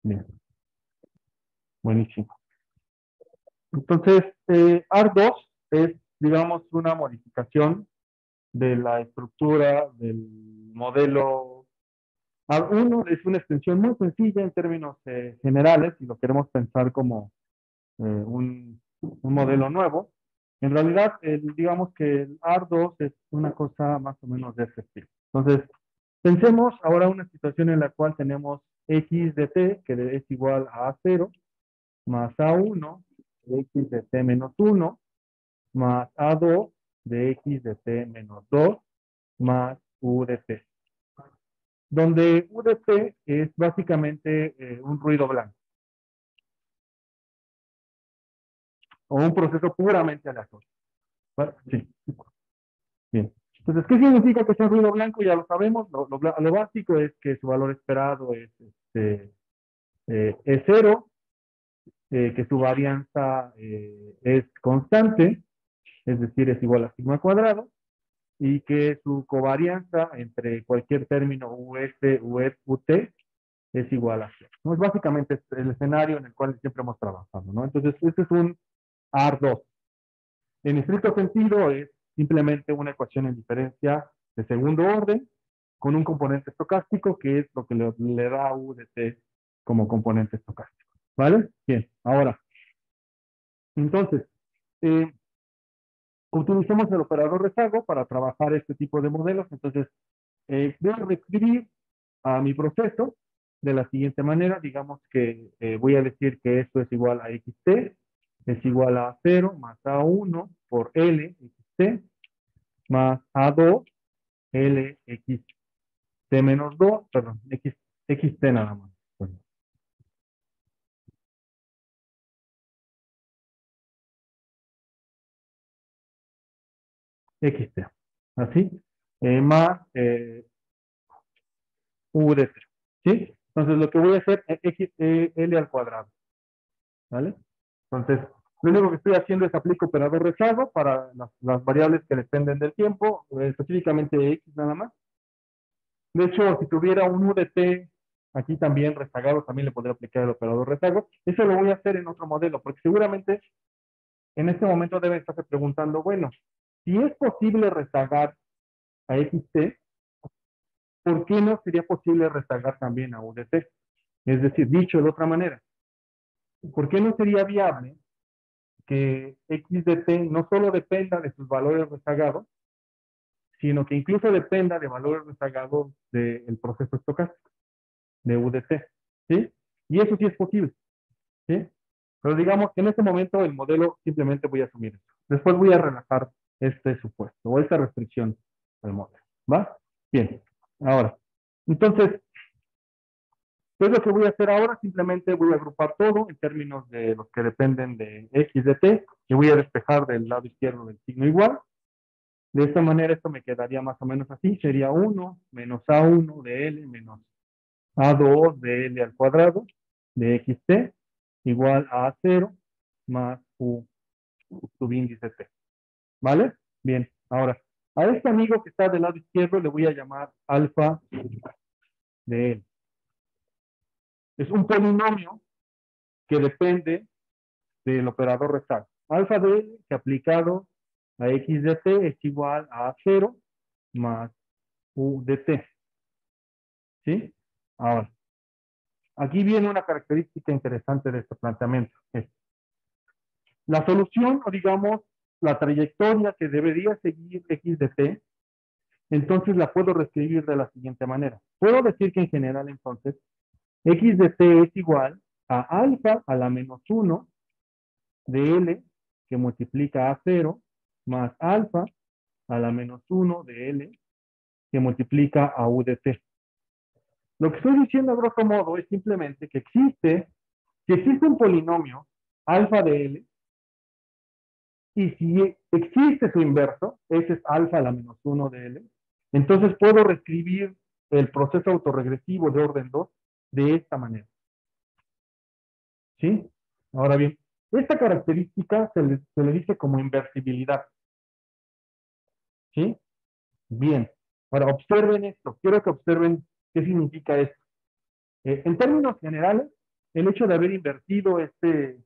Bien, buenísimo. Entonces, AR2 es, digamos, una modificación de la estructura del modelo. AR1 es una extensión muy sencilla en términos generales, si lo queremos pensar como un modelo nuevo. En realidad, digamos que el AR2 es una cosa más o menos de ese estilo. Entonces, pensemos ahora una situación en la cual tenemos x de t, que es igual a A0, más A1 de x de t menos 1, más A2 de x de t menos 2, más u de t. Donde u de t es básicamente un ruido blanco o un proceso puramente aleatorio. ¿Vale? Sí. Bien. Entonces, ¿qué significa que sea ruido blanco? Ya lo sabemos. Lo básico es que su valor esperado es cero, que su varianza es constante, es decir, es igual a sigma cuadrado, y que su covarianza entre cualquier término US, US, UT es igual a cero. ¿No? Es básicamente el escenario en el cual siempre hemos trabajado, ¿no? Entonces, este es un AR2. En estricto sentido, es simplemente una ecuación en diferencia de segundo orden con un componente estocástico que es lo que le da a U de T como componente estocástico. ¿Vale? Bien, ahora, entonces, eh, utilicemos el operador rezago para trabajar este tipo de modelos. Entonces, voy a reescribir a mi proceso de la siguiente manera. Digamos que voy a decir que esto es igual a xt, es igual a 0 más a1 por L xt más a2 L x t menos 2, perdón, xt nada más. Perdón. Xt. Así. Más u de 0. ¿Sí? Entonces lo que voy a hacer es L al cuadrado. ¿Vale? Entonces, lo único que estoy haciendo es aplico operador rezago para las variables que dependen del tiempo, específicamente x nada más. De hecho, si tuviera un UDT aquí también rezagado, también le podría aplicar el operador rezago. Eso lo voy a hacer en otro modelo, porque seguramente en este momento deben estarse preguntando, bueno, si es posible rezagar a XT, ¿por qué no sería posible rezagar también a UDT? Es decir, dicho de otra manera, ¿por qué no sería viable que x de t no solo dependa de sus valores rezagados, sino que incluso dependa de valores rezagados del proceso estocástico, de UDT? ¿Sí? Y eso sí es posible. ¿Sí? Pero digamos que en este momento el modelo simplemente voy a asumir esto. Después voy a relajar este supuesto o esta restricción del modelo. ¿Va? Bien. Ahora, entonces, ¿qué es lo que voy a hacer ahora? Simplemente voy a agrupar todo en términos de los que dependen de x de t y voy a despejar del lado izquierdo del signo igual. De esta manera esto me quedaría más o menos así. Sería 1 menos A1 de L menos A2 de L al cuadrado de XT igual a A0 más U subíndice T. ¿Vale? Bien. Ahora, a este amigo que está del lado izquierdo le voy a llamar alfa de L. Es un polinomio que depende del operador rezago. Alfa de L que aplicado a X de T es igual a A0 más U de T. ¿Sí? Ahora, aquí viene una característica interesante de este planteamiento. Es la solución, o digamos, la trayectoria que debería seguir x de t, entonces la puedo reescribir de la siguiente manera. Puedo decir que en general, entonces, x de t es igual a alfa a la menos 1 de L que multiplica a 0 más alfa a la menos 1 de L que multiplica a U de T. Lo que estoy diciendo a grosso modo es simplemente que existe un polinomio alfa de L y si existe su inverso, ese es alfa a la menos 1 de L, entonces puedo reescribir el proceso autorregresivo de orden 2 de esta manera. ¿Sí? Ahora bien, esta característica se le dice como inversibilidad. ¿Sí? Bien. Ahora, observen esto. Quiero que observen qué significa esto. En términos generales, el hecho de haber invertido este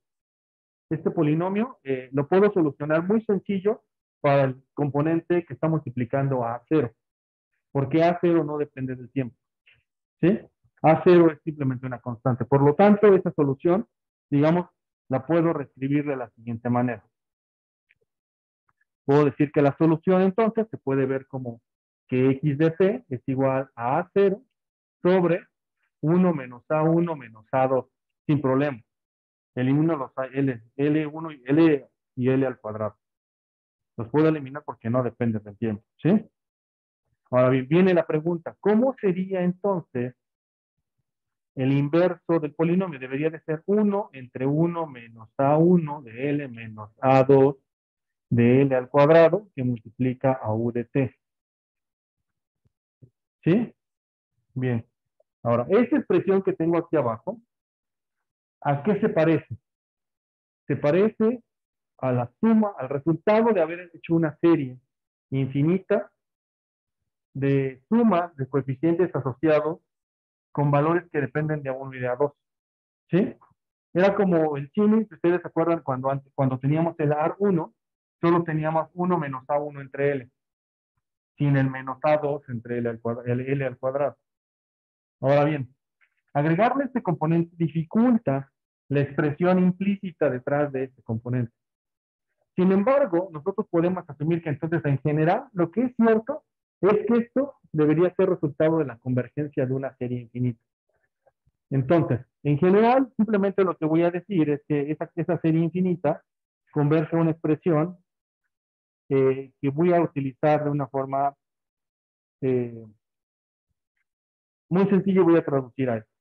polinomio, lo puedo solucionar muy sencillo para el componente que está multiplicando a cero, porque a cero no depende del tiempo, ¿sí? A cero es simplemente una constante. Por lo tanto, esa solución, digamos, la puedo reescribir de la siguiente manera. Puedo decir que la solución entonces se puede ver como que x de t es igual a a0 sobre 1 menos a1 menos a2, sin problema. Elimino los L1 y L al cuadrado. Los puedo eliminar porque no dependen del tiempo, ¿sí? Ahora bien, viene la pregunta, ¿cómo sería entonces el inverso del polinomio? Debería de ser 1 entre 1 menos a1 de L menos a2 de L al cuadrado que multiplica a U de T. ¿Sí? Bien. Ahora, esta expresión que tengo aquí abajo, ¿a qué se parece? Se parece a la suma, al resultado de haber hecho una serie infinita de sumas de coeficientes asociados con valores que dependen de A1 y de A2. ¿Sí? Era como el símil, si ustedes se acuerdan, cuando teníamos el AR1, solo teníamos 1 menos A1 entre L, sin el menos A2 entre L al cuadrado. Ahora bien, agregarle este componente dificulta la expresión implícita detrás de este componente. Sin embargo, nosotros podemos asumir que entonces en general lo que es cierto es que esto debería ser resultado de la convergencia de una serie infinita. Entonces, en general, simplemente lo que voy a decir es que esa serie infinita converge a una expresión que voy a utilizar de una forma eh, muy sencilla y voy a traducir a esto.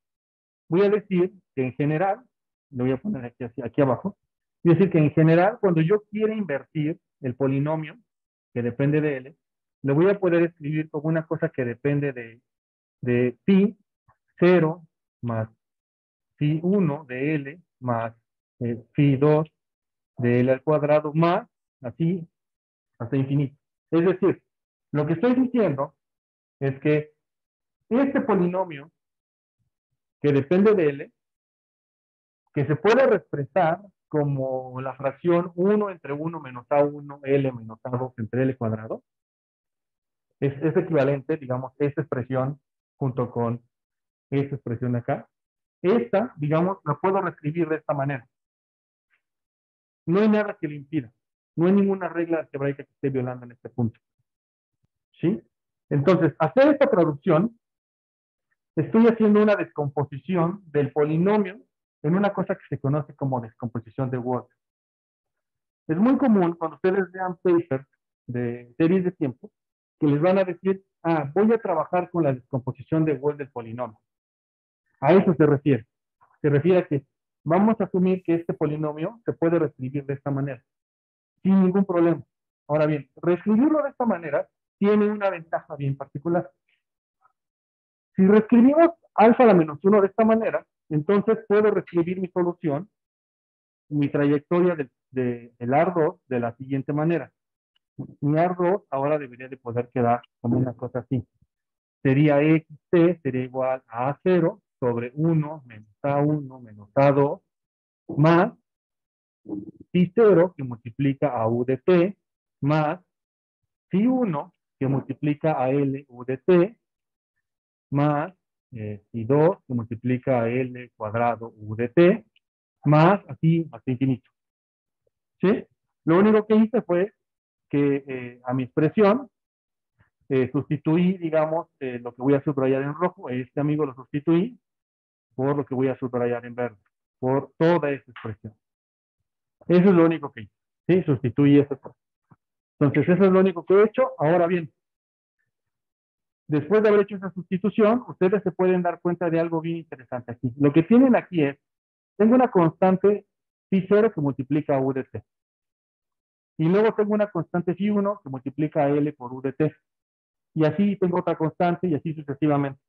Voy a decir que en general, lo voy a poner aquí abajo, voy a decir que en general, cuando yo quiera invertir el polinomio que depende de L, lo voy a poder escribir como una cosa que depende de phi 0 más phi 1 de L más phi 2 de L al cuadrado más, así, hasta infinito. Es decir, lo que estoy diciendo es que este polinomio que depende de L, que se puede expresar como la fracción 1 entre 1 menos A1 L menos A2 entre L cuadrado, es equivalente, digamos, esta expresión junto con esta expresión de acá. Esta, digamos, la puedo reescribir de esta manera. No hay nada que lo impida. No hay ninguna regla algebraica que esté violando en este punto. ¿Sí? Entonces, hacer esta traducción, estoy haciendo una descomposición del polinomio en una cosa que se conoce como descomposición de Word. Es muy común cuando ustedes vean papers de series de tiempo que les van a decir, voy a trabajar con la descomposición de Word del polinomio. A eso se refiere. Se refiere a que vamos a asumir que este polinomio se puede reescribir de esta manera, sin ningún problema. Ahora bien, reescribirlo de esta manera tiene una ventaja bien particular. Si reescribimos alfa a la menos 1 de esta manera, entonces puedo reescribir mi solución, mi trayectoria del AR2 de la siguiente manera. Mi AR2 ahora debería de poder quedar como una cosa así. Sería XT, sería igual a A0 sobre 1 menos A1 menos A2 más Phi0 que multiplica a U de T más Phi1 que multiplica a L U de T más Phi2 que multiplica a L cuadrado U de T más así hasta infinito. ¿Sí? Lo único que hice fue que a mi expresión sustituí, digamos, lo que voy a subrayar en rojo, este amigo lo sustituí por lo que voy a subrayar en verde, por toda esta expresión. Eso es lo único que hice, ¿sí? Sustituí esta cosa. Entonces, eso es lo único que he hecho. Ahora bien, después de haber hecho esa sustitución, ustedes se pueden dar cuenta de algo bien interesante aquí. Lo que tienen aquí es, tengo una constante phi0 que multiplica a u de t. Y luego tengo una constante phi1 que multiplica a L por u de t. Y así tengo otra constante y así sucesivamente.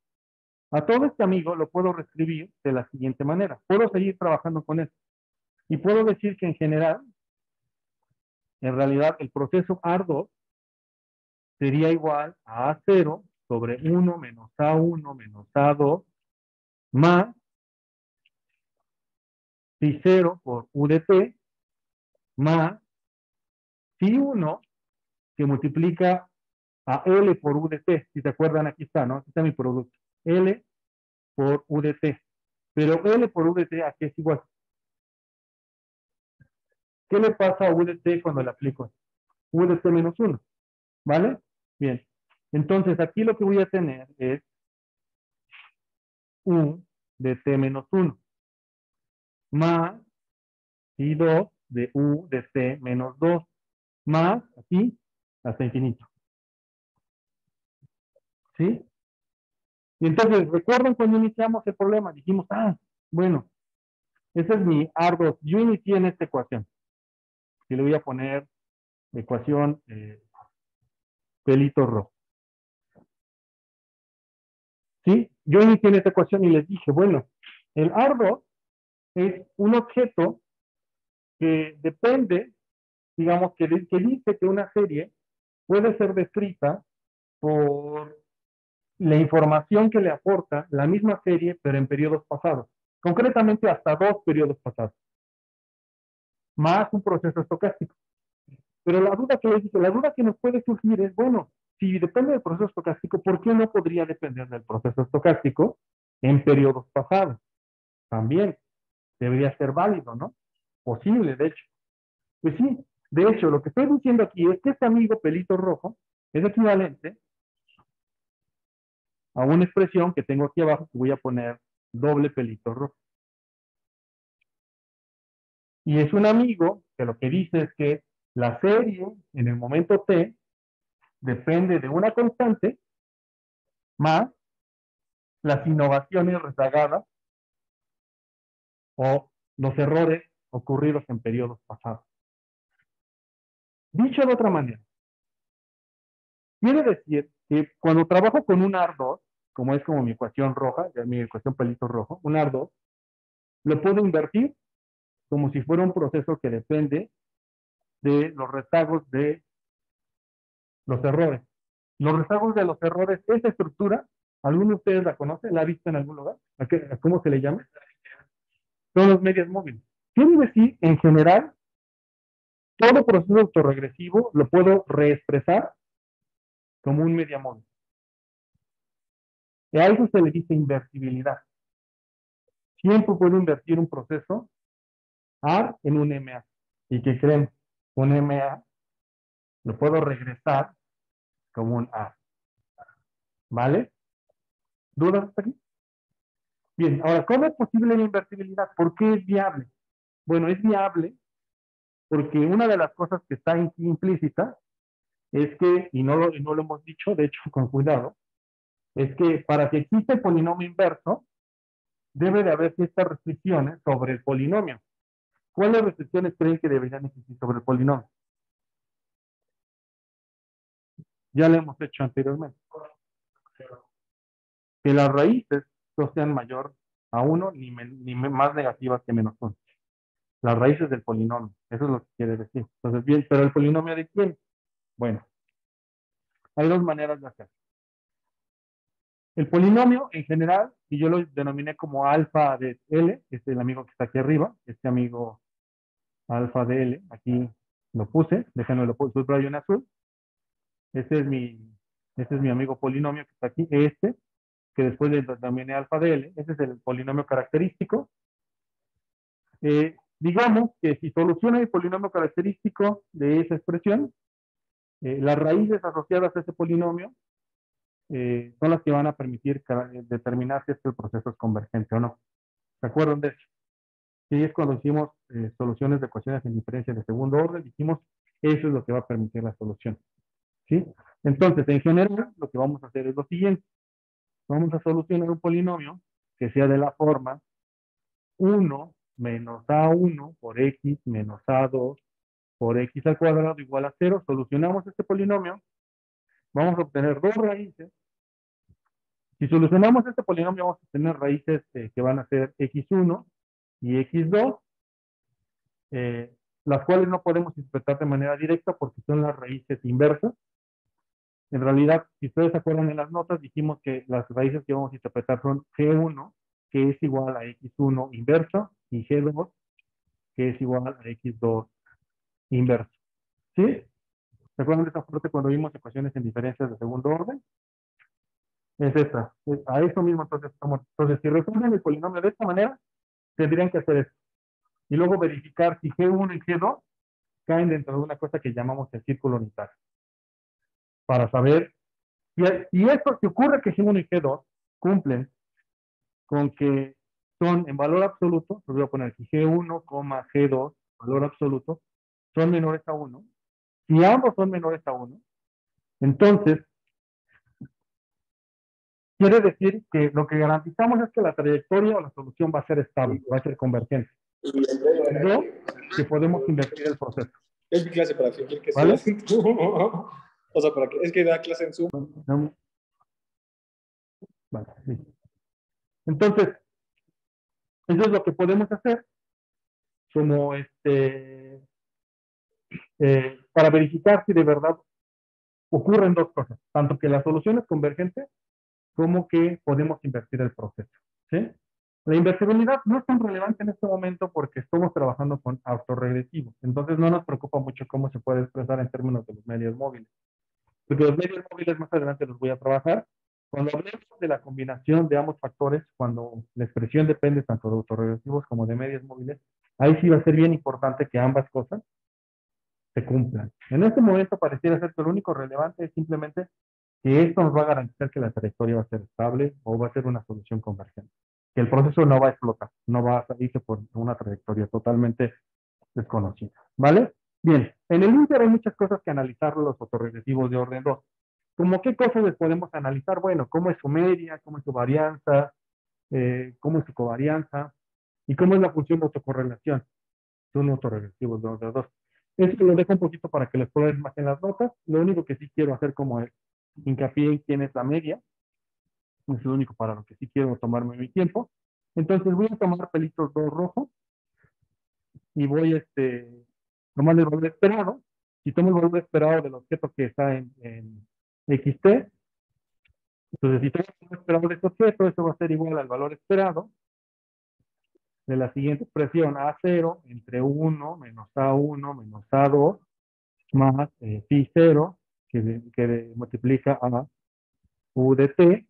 A todo este amigo lo puedo reescribir de la siguiente manera. Puedo seguir trabajando con él. Y puedo decir que en general, en realidad, el proceso AR2 sería igual a A0 sobre 1 menos A1 menos A2 más phi 0 por u de t más phi 1 que multiplica a L por U de T. Si se acuerdan, aquí está, ¿no? Aquí está mi producto. L por U de T. Pero L por U de T, aquí es igual. ¿Qué le pasa a U de T cuando le aplico? U de T menos 1. ¿Vale? Bien. Entonces, aquí lo que voy a tener es U de T menos 1 más I2 de U de T menos 2 más aquí hasta infinito. ¿Sí? Y entonces, ¿recuerdan cuando iniciamos el problema? Dijimos, bueno, ese es mi AR2. Yo inicié en esta ecuación. Y le voy a poner ecuación pelito rojo. ¿Sí? Yo inicié en esta ecuación y les dije, bueno, el AR2 es un objeto que depende, digamos, que dice que una serie puede ser descrita por la información que le aporta la misma serie, pero en periodos pasados. Concretamente hasta 2 periodos pasados. Más un proceso estocástico. Pero la duda que les dije, la duda que nos puede surgir es, bueno, si depende del proceso estocástico, ¿por qué no podría depender del proceso estocástico en periodos pasados? También debería ser válido, ¿no? Posible, de hecho. Pues sí, de hecho, lo que estoy diciendo aquí es que este amigo pelito rojo es equivalente a una expresión que tengo aquí abajo que voy a poner doble pelito rojo. Y es un amigo que lo que dice es que la serie en el momento t depende de una constante más las innovaciones rezagadas o los errores ocurridos en periodos pasados. Dicho de otra manera, quiere decir que cuando trabajo con un AR2, como es como mi ecuación roja, ya mi ecuación pelito rojo, un AR2, lo puedo invertir como si fuera un proceso que depende de los rezagos de los errores. Los rezagos de los errores, esa estructura, ¿alguno de ustedes la conoce? ¿La ha visto en algún lugar? ¿Cómo se le llama? Son los medios móviles. Quiere decir, en general, todo proceso autorregresivo lo puedo reexpresar como un media móvil. Y a eso se le dice invertibilidad. Siempre puedo invertir un proceso AR en un MA. ¿Y qué creen? Un MA lo puedo regresar como un AR. ¿Vale? ¿Dudas hasta aquí? Bien, ahora, ¿cómo es posible la invertibilidad? ¿Por qué es viable? Bueno, es viable porque una de las cosas que está implícita es que, y no lo hemos dicho, de hecho, con cuidado, es que para que exista el polinomio inverso, debe de haber ciertas restricciones sobre el polinomio. ¿Cuáles restricciones creen que deberían existir sobre el polinomio? Ya lo hemos hecho anteriormente. Que las raíces no sean mayor a 1 ni más negativas que menos 1. Las raíces del polinomio. Eso es lo que quiere decir. Entonces, bien, pero ¿el polinomio de quién? Bueno, hay dos maneras de hacerlo. El polinomio en general, y yo lo denominé como alfa de L, este es el amigo que está aquí arriba, este amigo alfa de L, aquí lo puse, déjenme lo subrayo en azul. Este es mi amigo polinomio que está aquí, que después le denominé alfa de L, ese es el polinomio característico. Digamos que si soluciona el polinomio característico de esa expresión, las raíces asociadas a ese polinomio son las que van a permitir determinar si el proceso es convergente o no. ¿Se acuerdan de eso? Y es cuando hicimos soluciones de ecuaciones en diferencia de segundo orden, dijimos, eso es lo que va a permitir la solución. ¿Sí? Entonces, en general, lo que vamos a hacer es lo siguiente. Vamos a solucionar un polinomio que sea de la forma 1 menos A1 por X menos A2 por X al cuadrado igual a 0. Solucionamos este polinomio. Vamos a obtener dos raíces. Si solucionamos este polinomio, vamos a tener raíces que van a ser X1 y X2, las cuales no podemos interpretar de manera directa porque son las raíces inversas. En realidad, si ustedes se acuerdan en las notas, dijimos que las raíces que vamos a interpretar son G1, que es igual a X1 inverso, y G2, que es igual a x2 inverso. ¿Sí? ¿Se acuerdan de esa parte cuando vimos ecuaciones en diferencias de segundo orden? Es esta. A eso mismo, entonces, si resuelven el polinomio de esta manera, tendrían que hacer esto. Y luego verificar si G1 y G2 caen dentro de una cosa que llamamos el círculo unitario. Para saber si esto, si ocurre que G1 y G2 cumplen con que son en valor absoluto, les voy a poner aquí G1, G2, valor absoluto, son menores a 1. Si ambos son menores a 1, entonces quiere decir que lo que garantizamos es que la trayectoria o la solución va a ser estable, va a ser convergente. No, que podemos invertir el proceso. Es mi clase para fingir que ¿Vale? estoy haciendo. O sea, para que, es que da clase en Zoom. Vale, sí. Entonces, eso es lo que podemos hacer como para verificar si de verdad ocurren dos cosas, tanto que la solución es convergente como que podemos invertir el proceso. ¿Sí? La inversibilidad no es tan relevante en este momento porque estamos trabajando con autorregresivos, entonces no nos preocupa mucho cómo se puede expresar en términos de los medios móviles. Porque los medios móviles más adelante los voy a trabajar. Cuando hablemos de la combinación de ambos factores, cuando la expresión depende tanto de autorregresivos como de medios móviles, ahí sí va a ser bien importante que ambas cosas se cumplan. En este momento pareciera ser que lo único relevante es simplemente que esto nos va a garantizar que la trayectoria va a ser estable o va a ser una solución convergente. Que el proceso no va a explotar, no va a salirse por una trayectoria totalmente desconocida. ¿Vale? Bien, en el Inter hay muchas cosas que analizar los autorregresivos de orden 2. ¿Cómo qué cosas les podemos analizar? Bueno, cómo es su media, cómo es su varianza, cómo es su covarianza y cómo es la función de autocorrelación. Son autorregresivos de orden 2. Eso lo dejo un poquito para que les pueda ir más en las notas. Lo único que sí quiero hacer como es hincapié en quién es la media. Es lo único para lo que sí quiero tomarme mi tiempo. Entonces voy a tomar pelitos 2 rojo y voy tomar el valor esperado. Si tomo el valor esperado del objeto que está en XT, entonces si tomo el valor esperado de este objeto, eso va a ser igual al valor esperado de la siguiente expresión A0 entre 1 menos A1 menos A2 más phi 0 que multiplica a U de t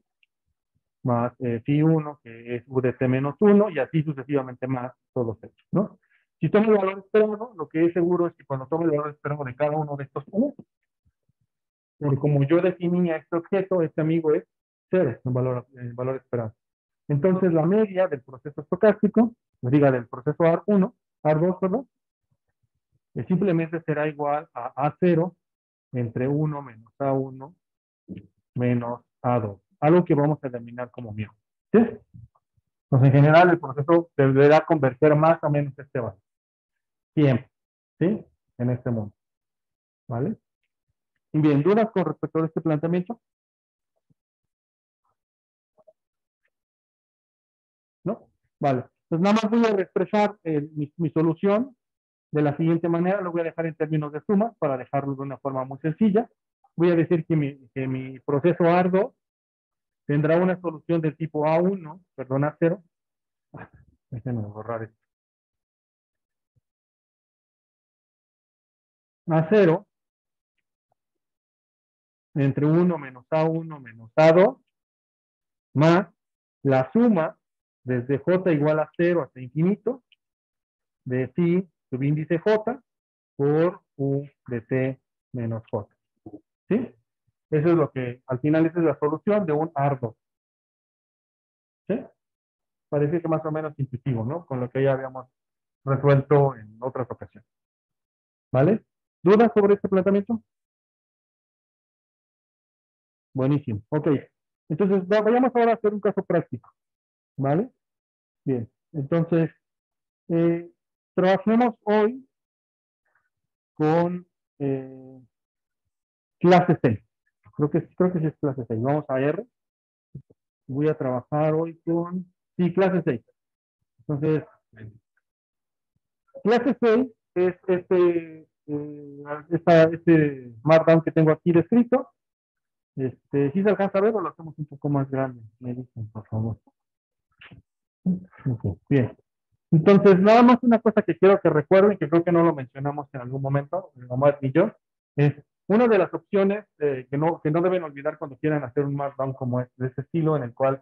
más phi 1 que es U de t menos 1 y así sucesivamente más todos estos, ¿no? Si tomo el valor esperado, lo que es seguro es que cuando tomo el valor esperado de cada uno de estos U, por como yo definía este objeto, este amigo es 0, el valor esperado. Entonces la media del proceso estocástico, me diga del proceso AR1, AR2, perdón, simplemente será igual a A0 entre 1 menos A1 menos A2. Algo que vamos a determinar como mío. ¿Sí? Pues en general el proceso deberá converger más o menos este valor. Siempre. ¿Sí? En este mundo. ¿Vale? Bien, ¿dudas con respecto a este planteamiento? ¿No? Vale. Pues nada más voy a expresar mi solución de la siguiente manera. Lo voy a dejar en términos de sumas para dejarlo de una forma muy sencilla. Voy a decir que mi proceso ARDO tendrá una solución del tipo A1, perdón, A0. Déjenme borrar esto. A0 entre 1 menos A1 menos A2 más la suma desde J igual a 0 hasta infinito de phi subíndice J por U de T menos J. ¿Sí? Eso es lo que, al final, esa es la solución de un AR2. ¿Sí? Parece que más o menos intuitivo, ¿no? Con lo que ya habíamos resuelto en otras ocasiones. ¿Vale? ¿Dudas sobre este planteamiento? Buenísimo. Ok. Entonces, vayamos ahora a hacer un caso práctico. ¿Vale? Bien. Entonces, trabajemos hoy con clase 6. Creo que sí es clase 6. Vamos a R. Voy a trabajar hoy con, sí, clase 6. Entonces, clase 6 es este Markdown que tengo aquí descrito. ¿Sí se alcanza a ver o lo hacemos un poco más grande? Me dicen, por favor. Okay, bien. Entonces, nada más una cosa que quiero que recuerden, que creo que no lo mencionamos en algún momento, Omar y yo, es una de las opciones que no deben olvidar cuando quieran hacer un markdown como es de ese estilo, en el cual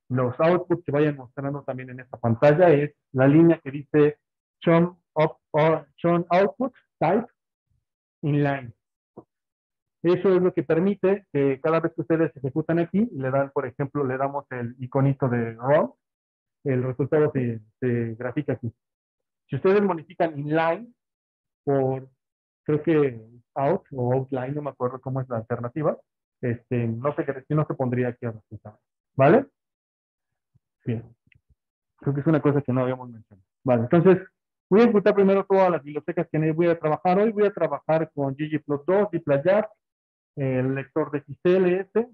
los outputs que vayan mostrando también en esta pantalla es la línea que dice shown output type inline. Eso es lo que permite que cada vez que ustedes ejecutan aquí, le dan, por ejemplo, le damos el iconito de RAW, el resultado se grafica aquí. Si ustedes modifican inline por, creo que out o outline, no me acuerdo cómo es la alternativa, no se pondría aquí a resultado. ¿Vale? Bien. Creo que es una cosa que no habíamos mencionado. Vale, entonces voy a ejecutar primero todas las bibliotecas que voy a trabajar hoy. Voy a trabajar con ggplot2, dplyar, el lector de XLS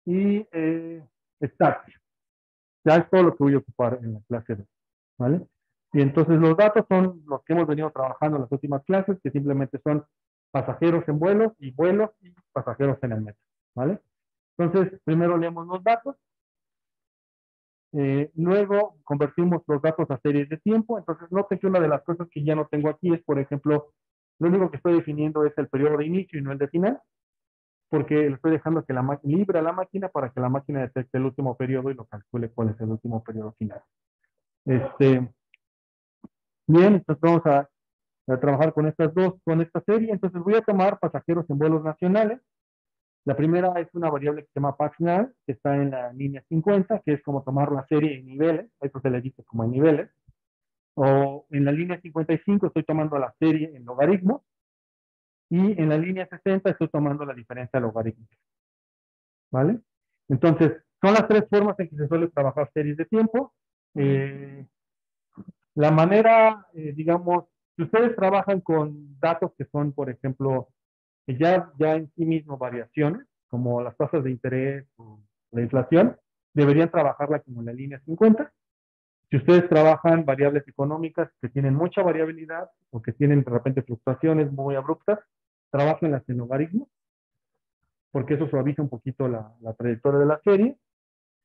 y stats. Ya es todo lo que voy a ocupar en la clase de hoy. ¿Vale? Y entonces los datos son los que hemos venido trabajando en las últimas clases, que simplemente son pasajeros en vuelos y pasajeros en el metro. ¿Vale? Entonces, primero leemos los datos. Luego convertimos los datos a series de tiempo. Entonces, noten que una de las cosas que ya no tengo aquí es, por ejemplo, lo único que estoy definiendo es el periodo de inicio y no el de final, porque le estoy dejando que la máquina libre a la máquina para que la máquina detecte el último periodo y lo calcule cuál es el último periodo final. Bien, entonces vamos a trabajar con con esta serie. Entonces voy a tomar pasajeros en vuelos nacionales. La primera es una variable que se llama PAXNAL, que está en la línea 50, que es como tomar la serie en niveles, a eso se le dice como en niveles. O en la línea 55 estoy tomando la serie en logaritmos, y en la línea 60 estoy tomando la diferencia logarítmica. ¿Vale? Entonces, son las tres formas en que se suele trabajar series de tiempo. La manera, digamos, si ustedes trabajan con datos que son, por ejemplo, ya en sí mismo variaciones, como las tasas de interés o la inflación, deberían trabajarla como en la línea 50. Si ustedes trabajan variables económicas que tienen mucha variabilidad o que tienen de repente fluctuaciones muy abruptas, trabajenlas en logaritmos, porque eso suaviza un poquito la trayectoria de la serie.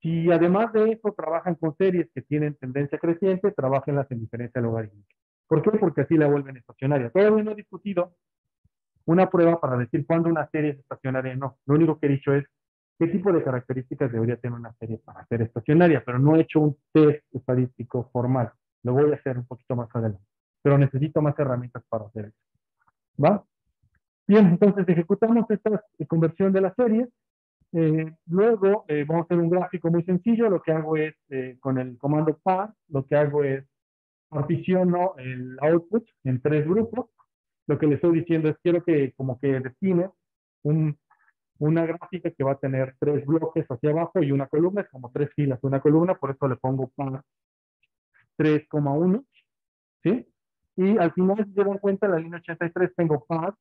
Si además de eso trabajan con series que tienen tendencia creciente, trabajenlas en diferencia logarítmica. ¿Por qué? Porque así la vuelven estacionaria. Todavía no he discutido una prueba para decir cuándo una serie es estacionaria o no. Lo único que he dicho es qué tipo de características debería tener una serie para ser estacionaria, pero no he hecho un test estadístico formal. Lo voy a hacer un poquito más adelante. Pero necesito más herramientas para hacer eso. ¿Va? Bien, entonces ejecutamos esta conversión de la serie. Luego vamos a hacer un gráfico muy sencillo. Lo que hago es, con el comando par, lo que hago es particiono el output en tres grupos. Lo que le estoy diciendo es quiero que como que define un, una gráfica que va a tener tres bloques hacia abajo y una columna, es como tres filas, una columna, por eso le pongo par 3,1, ¿sí? Y al final, si se dan cuenta, en la línea 83 tengo par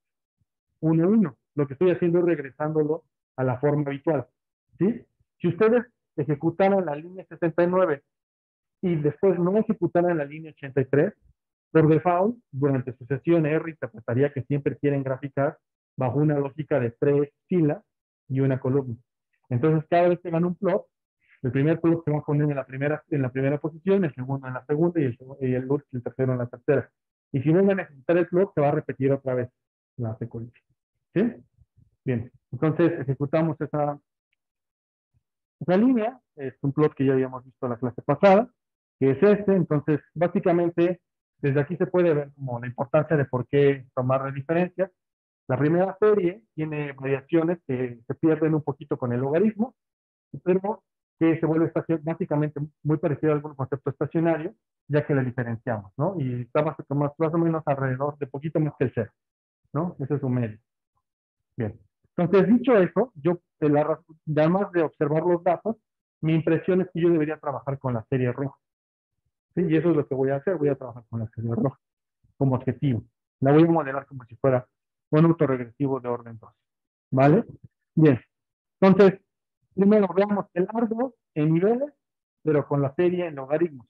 1,1. Lo que estoy haciendo es regresándolo a la forma habitual, ¿sí? Si ustedes ejecutaran la línea 69 y después no ejecutaran la línea 83, por default, durante su sesión R interpretaría que siempre quieren graficar bajo una lógica de tres filas y una columna. Entonces, cada vez que hagan un plot, el primer plot se va a poner en la primera posición, el segundo en la segunda y el tercero en la tercera. Y si vuelven a ejecutar el plot, se va a repetir otra vez la secuencia. ¿Sí? Bien, entonces ejecutamos esa línea. Es un plot que ya habíamos visto en la clase pasada, que es este. Entonces, básicamente, desde aquí se puede ver como la importancia de por qué tomar las diferencias. La primera serie tiene variaciones que se pierden un poquito con el logaritmo, pero que se vuelve básicamente muy parecido a algún concepto estacionario, ya que la diferenciamos, ¿no? Y está más o menos alrededor de poquito más que el cero, ¿no? Ese es su medio. Bien. Entonces, dicho eso, además de observar los datos, mi impresión es que yo debería trabajar con la serie roja. ¿Sí? Y eso es lo que voy a hacer. Voy a trabajar con la serie roja como objetivo. La voy a modelar como si fuera un autorregresivo de orden 2. ¿Vale? Bien. Entonces, primero veamos el árbol en niveles, pero con la serie en logaritmos.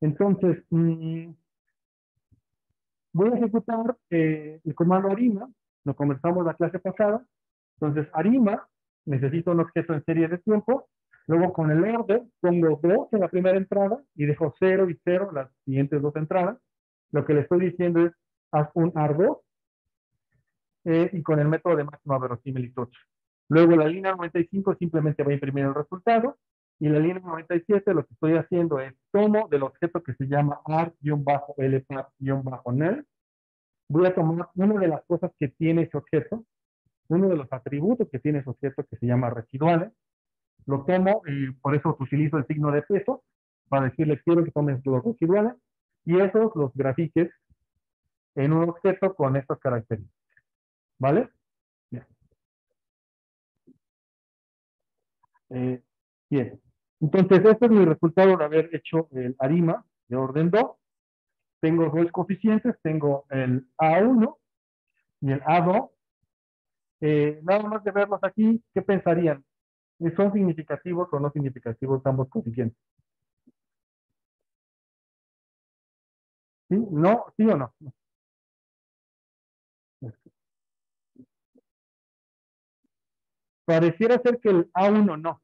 Entonces, voy a ejecutar el comando arima. Lo conversamos la clase pasada. Entonces, arima necesita un objeto en serie de tiempo Luego con el order pongo 2 en la primera entrada y dejo 0 y 0 las siguientes dos entradas. Lo que le estoy diciendo es, haz un AR2 y con el método de máxima verosimilitud. Luego la línea 95 simplemente va a imprimir el resultado y la línea 97 lo que estoy haciendo es tomo del objeto que se llama AR-LPAT-NEL. Voy a tomar una de las cosas que tiene ese objeto, uno de los atributos que tiene ese objeto que se llama residuales. Lo tomo y por eso utilizo el signo de peso para decirle quiero que tomes los residuales y esos los grafiques en un objeto con estas características. ¿Vale? Bien. Eh, bien. Entonces, este es mi resultado de haber hecho el ARIMA de orden 2. Tengo dos coeficientes, tengo el A1 y el A2. Nada más de verlos aquí, ¿qué pensarían? ¿Son significativos o no significativos ambos coeficientes? ¿Sí? ¿No? ¿Sí o no? Pareciera ser que el A1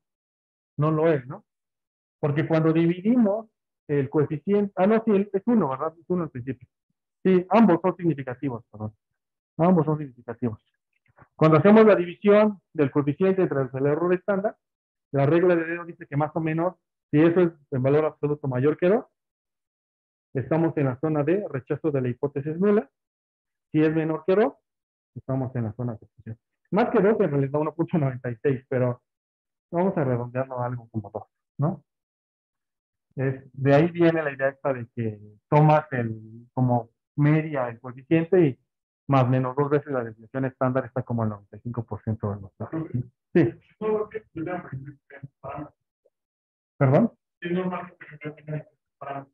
no lo es, ¿no? Porque cuando dividimos el coeficiente, no, sí, es uno, ¿verdad? Es uno al principio. Sí, ambos son significativos, perdón. Ambos son significativos. Cuando hacemos la división del coeficiente entre el error estándar, la regla de dedo dice que más o menos, si eso es en valor absoluto mayor que 2, estamos en la zona de rechazo de la hipótesis nula. Si es menor que 2, estamos en la zona de aceptación. Más que 2, en realidad 1.96, pero vamos a redondearlo a algo como 2, ¿no? De ahí viene la idea esta de que tomas como media el coeficiente y más menos dos veces la desviación estándar está como el 95% de los casos. Sí, perdón. Sí, normal que para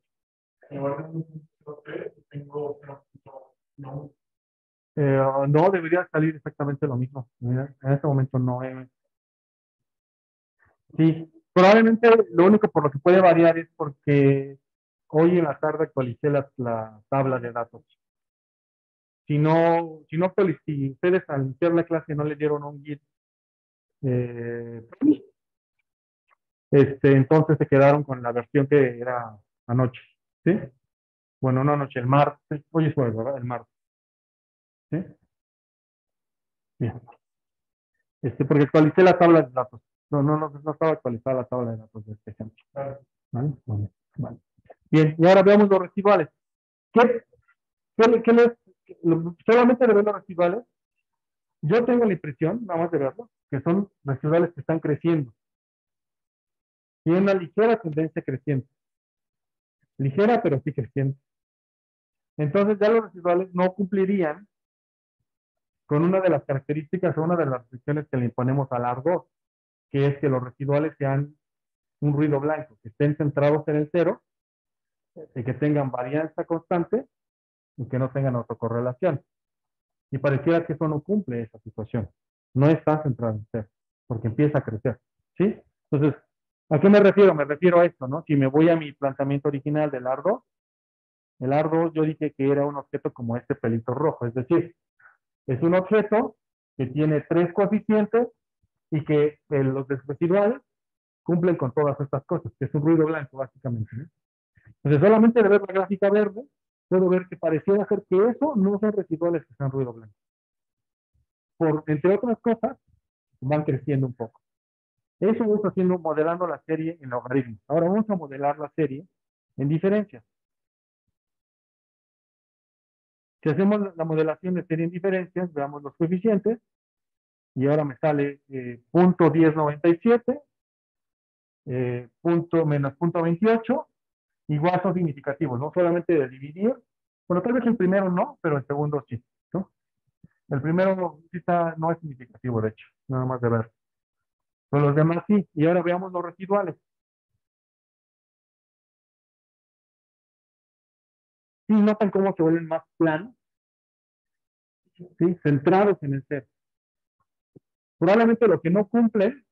no debería salir exactamente lo mismo. Mira, en este momento no. Sí, probablemente lo único por lo que puede variar es porque hoy en la tarde actualicé la tabla de datos. Si ustedes al iniciar la clase no le dieron un git, eh, entonces se quedaron con la versión que era anoche, ¿sí? Bueno, no anoche, el martes, hoy es jueves, ¿verdad? El martes, ¿sí? Bien. Porque actualicé la tabla de datos. No estaba actualizada la tabla de datos de este ejemplo. ¿Vale? Vale, vale. Bien, y ahora veamos los residuales. ¿Qué, solamente de ver los residuales? Yo tengo la impresión, nada más de verlo, que son residuales que están creciendo. Y una ligera tendencia creciente. Ligera, pero sí creciente. Entonces ya los residuales no cumplirían con una de las características o una de las restricciones que le imponemos al AR2, que es que los residuales sean un ruido blanco, que estén centrados en el cero, y que tengan varianza constante y que no tengan autocorrelación. Y pareciera que eso no cumple esa situación. No está centrado en cero, porque empieza a crecer. ¿Sí? Entonces, ¿a qué me refiero? Me refiero a esto, ¿no? Si me voy a mi planteamiento original del AR2, el AR2 yo dije que era un objeto como este pelito rojo, es decir, es un objeto que tiene tres coeficientes y que los residuales cumplen con todas estas cosas, que es un ruido blanco, básicamente. ¿No? Entonces, solamente de ver la gráfica verde, puedo ver que pareciera ser que eso no son residuales que sean ruido blanco. Entre otras cosas, van creciendo un poco. Eso vamos haciendo, modelando la serie en logaritmos. Ahora vamos a modelar la serie en diferencias. Si hacemos la modelación de serie en diferencias, veamos los coeficientes, y ahora me sale punto 1097, punto menos punto 28, igual son significativos, no solamente de dividir. Bueno, tal vez el primero no, pero el segundo sí, ¿no? El primero sí no es significativo, de hecho, nada más de ver. Pero los demás sí. Y ahora veamos los residuales. Sí, notan cómo se vuelven más planos, ¿sí? Centrados en el ser. Probablemente lo que no cumplen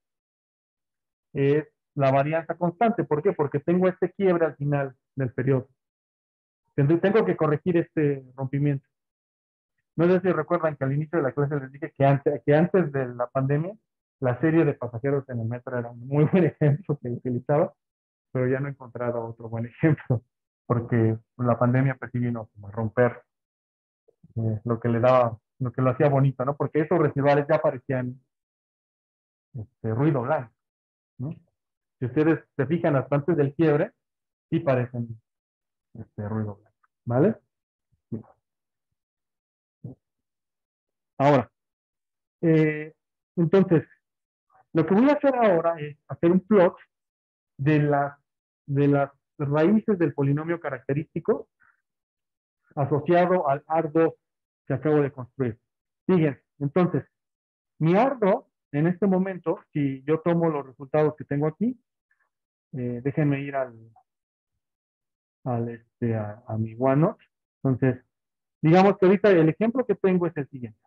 es la varianza constante. ¿Por qué? Porque tengo este quiebre al final del periodo. Tengo que corregir este rompimiento. No sé si recuerdan que al inicio de la clase les dije que antes de la pandemia La serie de pasajeros en el metro era un muy buen ejemplo que utilizaba, pero ya no he encontrado otro buen ejemplo, porque la pandemia pues sí vino como a romper lo que le daba, lo que lo hacía bonito, ¿no? Porque esos residuales ya parecían ruido blanco, ¿no? Si ustedes se fijan hasta antes del quiebre, sí parecen ruido blanco, ¿vale? Ahora, eh, entonces, lo que voy a hacer ahora es hacer un plot de las raíces del polinomio característico asociado al AR2 que acabo de construir. Fíjense, entonces, mi AR2, en este momento, si yo tomo los resultados que tengo aquí, déjenme ir a mi OneNote. Entonces, digamos que ahorita el ejemplo que tengo es el siguiente.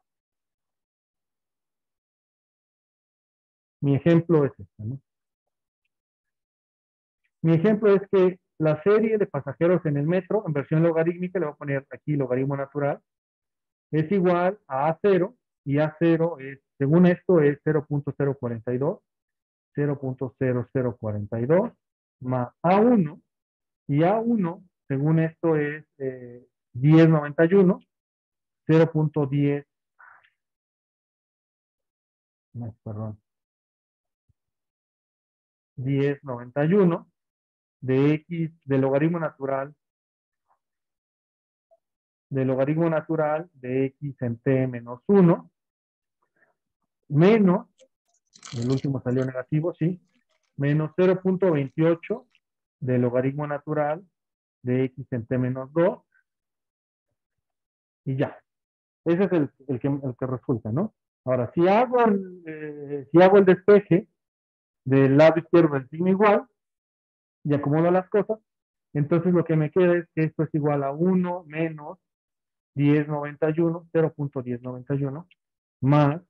Mi ejemplo es este, ¿no? Mi ejemplo es que la serie de pasajeros en el metro, en versión logarítmica, le voy a poner aquí logaritmo natural, es igual a A0, y A0 es, según esto, es 0.042, 0.0042, más A1, y A1, según esto, es 1091, 0.10, no, perdón, 1091 de X, del logaritmo natural de X en T menos 1, menos, el último salió negativo, sí, menos 0.28 del logaritmo natural de X en T menos 2, y ya. Ese es el que resulta, ¿no? Ahora, si hago el despeje del lado izquierdo del signo igual, y acomodo las cosas, entonces lo que me queda es que esto es igual a 1 menos 1091, 0.1091, más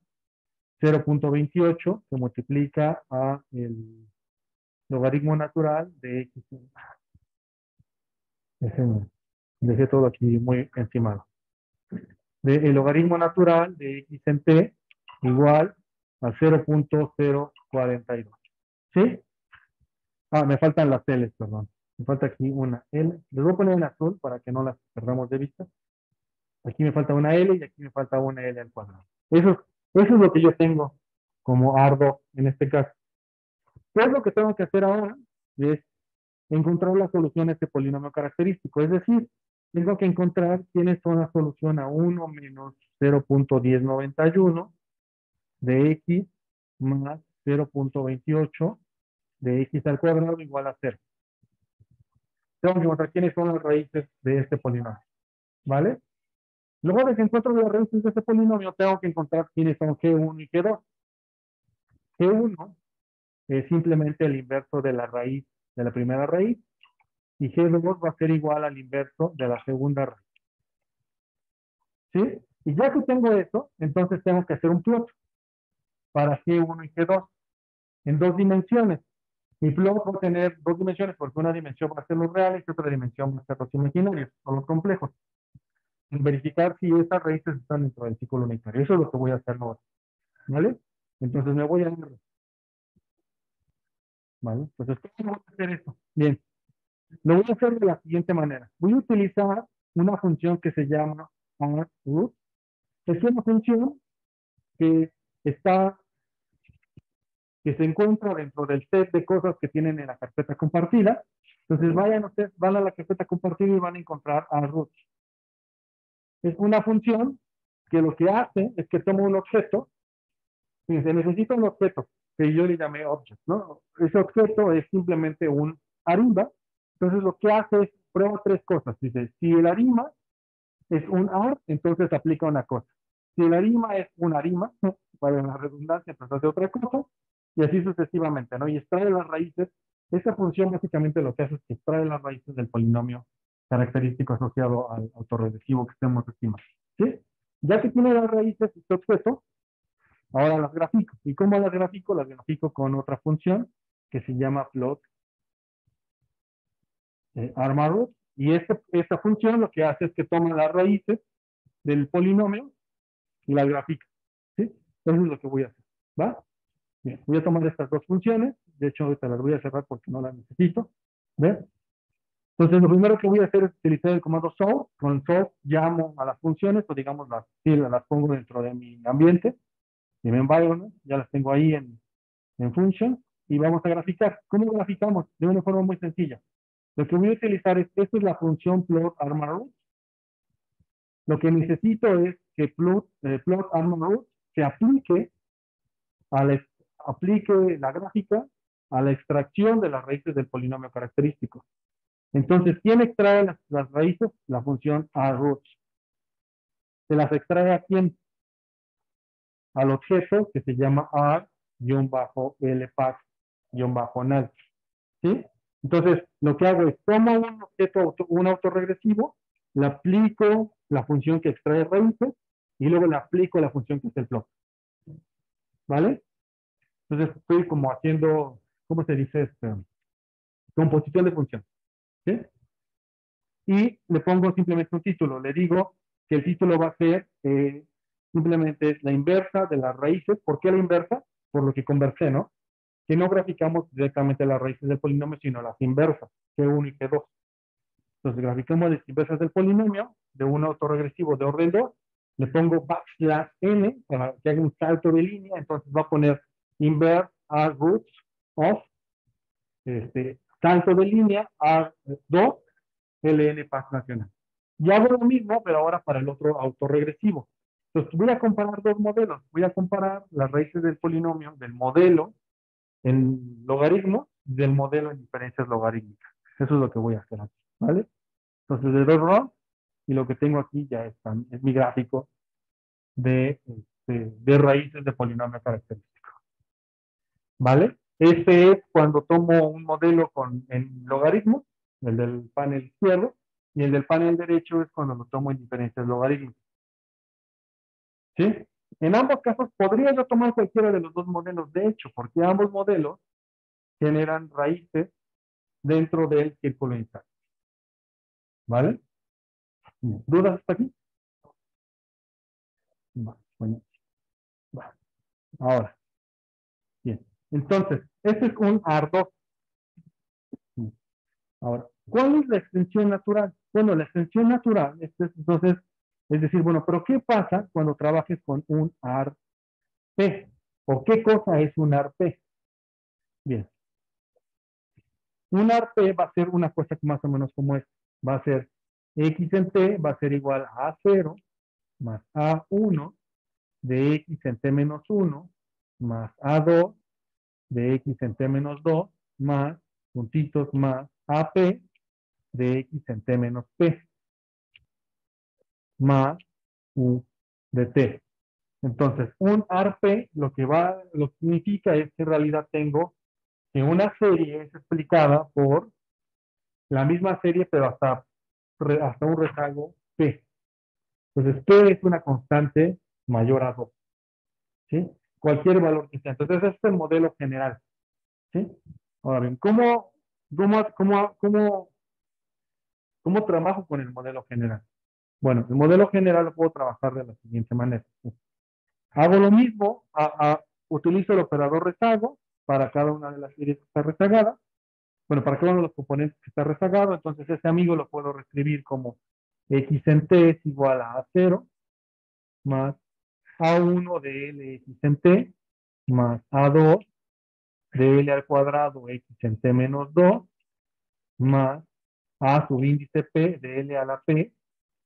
0.28 que multiplica a el logaritmo natural de X. Dejé todo aquí muy encimado. El logaritmo natural de X en T igual a 0.042. ¿Sí? Me faltan las L's, perdón. Me falta aquí una L. Les voy a poner en azul para que no las perdamos de vista. Aquí me falta una L y aquí me falta una L al cuadrado. Eso es lo que yo tengo como ARDO en este caso. ¿Qué es lo que tengo que hacer ahora? Es encontrar la solución a este polinomio característico. Es decir, tengo que encontrar quiénes son la solución a 1 menos 0.1091 de X más 0.28 de X al cuadrado igual a 0. Tengo que encontrar quiénes son las raíces de este polinomio. ¿Vale? Luego de que encuentro las raíces de este polinomio, tengo que encontrar quiénes son G1 y G2. G1 es simplemente el inverso de la raíz de la primera raíz, y G2 va a ser igual al inverso de la segunda raíz. ¿Sí? Y ya que tengo eso, entonces tengo que hacer un plot para G1 y G2 en dos dimensiones. Mi plot va a tener dos dimensiones porque una dimensión va a ser los reales y otra dimensión va a ser los imaginarios o los complejos. Y verificar si esas raíces están dentro del círculo unitario. Eso es lo que voy a hacer ahora. ¿Vale? Entonces me voy a ir. ¿Vale? Entonces, ¿cómo voy a hacer esto? Bien, lo voy a hacer de la siguiente manera. Voy a utilizar una función que se llama arroot. Es una función que está, que se encuentra dentro del set de cosas que tienen en la carpeta compartida. Entonces van a la carpeta compartida y van a encontrar arroot. Es una función que lo que hace es que toma un objeto. Si se necesita un objeto que yo le llamé object, ¿no? Ese objeto es simplemente un arima. Entonces lo que hace es prueba tres cosas. Dice, si el arima es un AR, entonces aplica una cosa. Si el arima es un arima, para la redundancia, entonces hace otra cosa, y así sucesivamente, ¿no? Y extrae las raíces. Esta función básicamente lo que hace es que extrae las raíces del polinomio característico asociado al autorregresivo que estemos estimando. ¿Sí? Ya que tiene las raíces este objeto, ahora las grafico. ¿Y cómo las grafico? Las grafico con otra función que se llama plot armor. Y esta función lo que hace es que toma las raíces del polinomio y las grafica. ¿Sí? Eso es lo que voy a hacer. ¿Va? Bien, voy a tomar estas dos funciones. De hecho, ahorita las voy a cerrar porque no las necesito. ¿Ves? Entonces, lo primero que voy a hacer es utilizar el comando solve. Con solve llamo a las funciones, o digamos, sí, las pongo dentro de mi ambiente, de mi environment. Ya las tengo ahí en function. Y vamos a graficar. ¿Cómo graficamos? De una forma muy sencilla. Lo que voy a utilizar esta es la función plot armor root. Lo que necesito es que plot armor root se aplique la gráfica a la extracción de las raíces del polinomio característico. Entonces, ¿quién extrae las raíces? La función arroot. ¿Se las extrae a quién? Al objeto que se llama r-lpath-null. ¿Sí? Entonces, lo que hago es tomo un objeto, un autorregresivo, le aplico la función que extrae raíces y luego le aplico la función que es el plot. ¿Vale? Entonces, estoy como haciendo, ¿cómo se dice? Composición de función. ¿Sí? Y le pongo simplemente un título. Le digo que el título va a ser simplemente la inversa de las raíces. ¿Por qué la inversa? Por lo que conversé, ¿no? Que no graficamos directamente las raíces del polinomio, sino las inversas, G1 y G2. Entonces, graficamos las inversas del polinomio de un autorregresivo de orden 2. Le pongo backslash n para que haga un salto de línea. Entonces va a poner inverse r roots of salto de línea R2 LN Paz Nacional. Y hago lo mismo, pero ahora para el otro autorregresivo. Entonces voy a comparar dos modelos. Voy a comparar las raíces del polinomio del modelo en logaritmos y del modelo en diferencias logarítmicas. Eso es lo que voy a hacer aquí, ¿vale? Entonces de dos rows, y lo que tengo aquí ya es mi gráfico de raíces de polinomio característico, ¿vale? Este es cuando tomo un modelo en logaritmos, el del panel izquierdo, y el del panel derecho es cuando lo tomo en diferencias logarítmicas. ¿Sí? En ambos casos podría yo tomar cualquiera de los dos modelos, de hecho, porque ambos modelos generan raíces dentro del círculo inicial. ¿Vale? ¿Dudas hasta aquí? Va, bueno, va. Ahora, bien. Entonces, este es un AR2. Ahora, ¿cuál es la extensión natural? Bueno, la extensión natural, entonces, es decir, bueno, pero ¿qué pasa cuando trabajes con un ARP? ¿O qué cosa es un ARP? Bien, un ARP va a ser una cosa más o menos como esta. Va a ser X en T va a ser igual a A0 más A1 de X en T menos 1 más A2 de X en T menos 2 más puntitos más AP de X en T menos P más U de T. Entonces, un ARP lo que significa es que en realidad tengo que una serie es explicada por la misma serie, pero hasta un rezago P. Entonces, P es una constante mayor a 2. ¿Sí? Cualquier valor que sea. Entonces, este es el modelo general. ¿Sí? Ahora bien, cómo, cómo, cómo trabajo con el modelo general? Bueno, el modelo general lo puedo trabajar de la siguiente manera. Hago lo mismo, utilizo el operador rezago para cada una de las series que está rezagada. Bueno, para cada uno de los componentes que está rezagado, entonces ese amigo lo puedo reescribir como x en t es igual a A0 más A1 de L x en t más A2 de L al cuadrado x en t menos 2 más A subíndice P de L a la P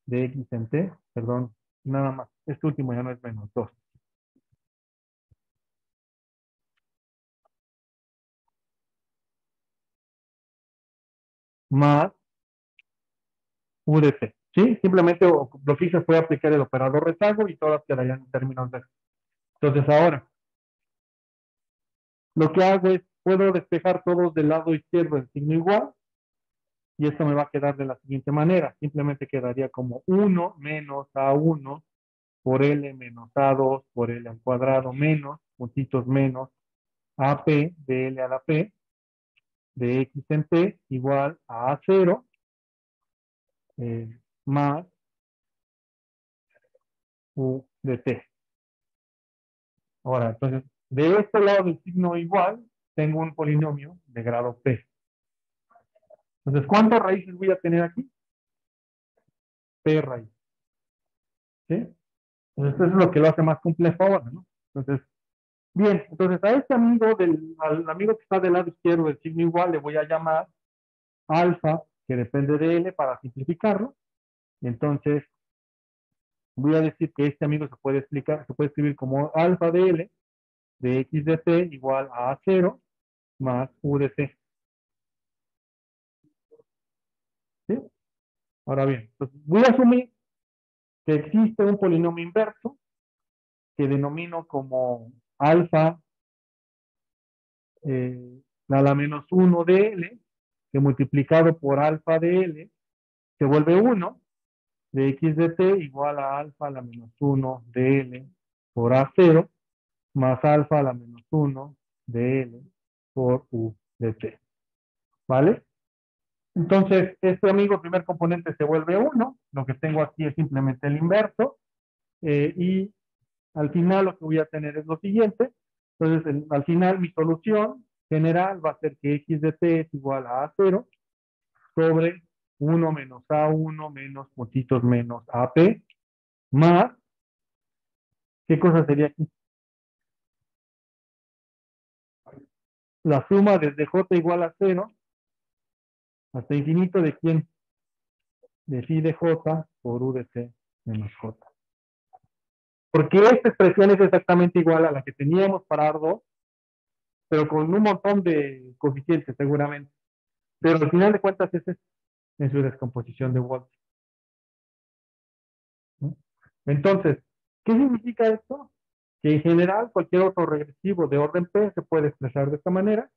de x en t, perdón, nada más, este último ya no es menos 2. Más U de T. ¿Sí? Simplemente lo que hice fue aplicar el operador rezago y todas quedarían en términos de. Entonces ahora, lo que hago es, puedo despejar todos del lado izquierdo el signo igual, y esto me va a quedar de la siguiente manera. Simplemente quedaría como 1 menos A1 por L menos A2 por L al cuadrado menos, puntitos menos, AP de L a la P de X en T igual a A0 más U de T. Ahora, entonces, De este lado del signo igual, tengo un polinomio de grado P. Entonces, ¿cuántas raíces voy a tener aquí? P raíz. ¿Sí? Entonces, eso es lo que lo hace más complejo ahora, ¿no? Entonces, bien, entonces a este amigo, al amigo que está del lado izquierdo del signo igual, le voy a llamar alfa, que depende de L, para simplificarlo. Entonces, voy a decir que este amigo se puede escribir como alfa de L de X de T igual a 0 más U de T. ¿Sí? Ahora bien, pues voy a asumir que existe un polinomio inverso que denomino como alfa a la menos 1 de L, que multiplicado por alfa de L se vuelve 1 de X de T igual a alfa a la menos 1 de L por A0 más alfa a la menos 1 de L por U de T. ¿Vale? Entonces, este amigo, el primer componente se vuelve 1. Lo que tengo aquí es simplemente el inverso. Y al final lo que voy a tener es lo siguiente. Entonces, al final mi solución general va a ser que X de T es igual a A0 sobre 1 menos A1 menos puntitos menos AP más, ¿qué cosa sería aquí? La suma desde J igual a 0 hasta infinito de quién? De phi de J por U de T menos J. Porque esta expresión es exactamente igual a la que teníamos para R2, pero con un montón de coeficientes seguramente. Pero al final de cuentas ese es en su descomposición de Walsh, ¿no? Entonces, ¿qué significa esto? Que en general cualquier otro regresivo de orden P se puede expresar de esta manera,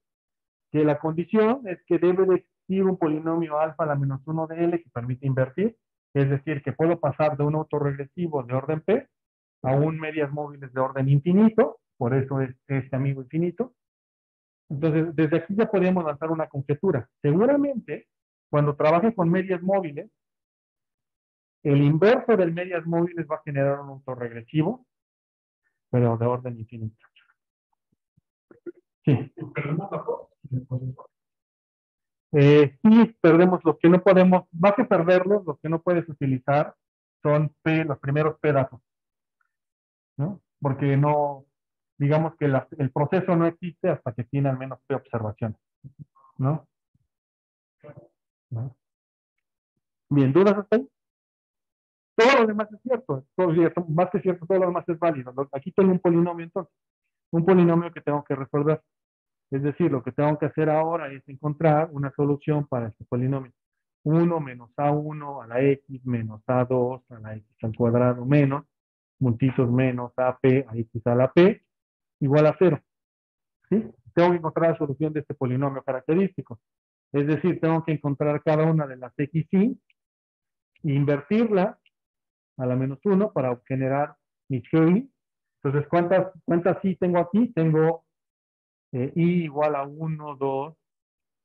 que la condición es que debe de existir un polinomio alfa a la menos 1 de L que permite invertir, es decir, que puedo pasar de un autorregresivo de orden P a un medias móviles de orden infinito, por eso es este amigo infinito. Entonces, desde aquí ya podemos lanzar una conjetura. Seguramente, cuando trabaje con medias móviles, el inverso del medias móviles va a generar un autorregresivo, pero de orden infinito. Sí. Sí, perdemos los que no podemos, más que perderlos, los que no puedes utilizar son P, los primeros pedazos, ¿no? Porque no, digamos que el proceso no existe hasta que tiene al menos P observaciones, ¿no? ¿No? Bien, ¿dudas hasta ahí? Todo lo demás es cierto, más que cierto, todo lo demás es válido. Aquí tengo un polinomio entonces, un polinomio que tengo que resolver. Es decir, lo que tengo que hacer ahora es encontrar una solución para este polinomio. 1 menos A1 a la X menos A2 a la X al cuadrado menos multitos menos AP a X a la P igual a 0. ¿Sí? Tengo que encontrar la solución de este polinomio característico. Es decir, tengo que encontrar cada una de las XY e invertirla a la menos 1 para generar mi GI. Entonces, ¿cuántas sí tengo aquí? Tengo I igual a 1, 2,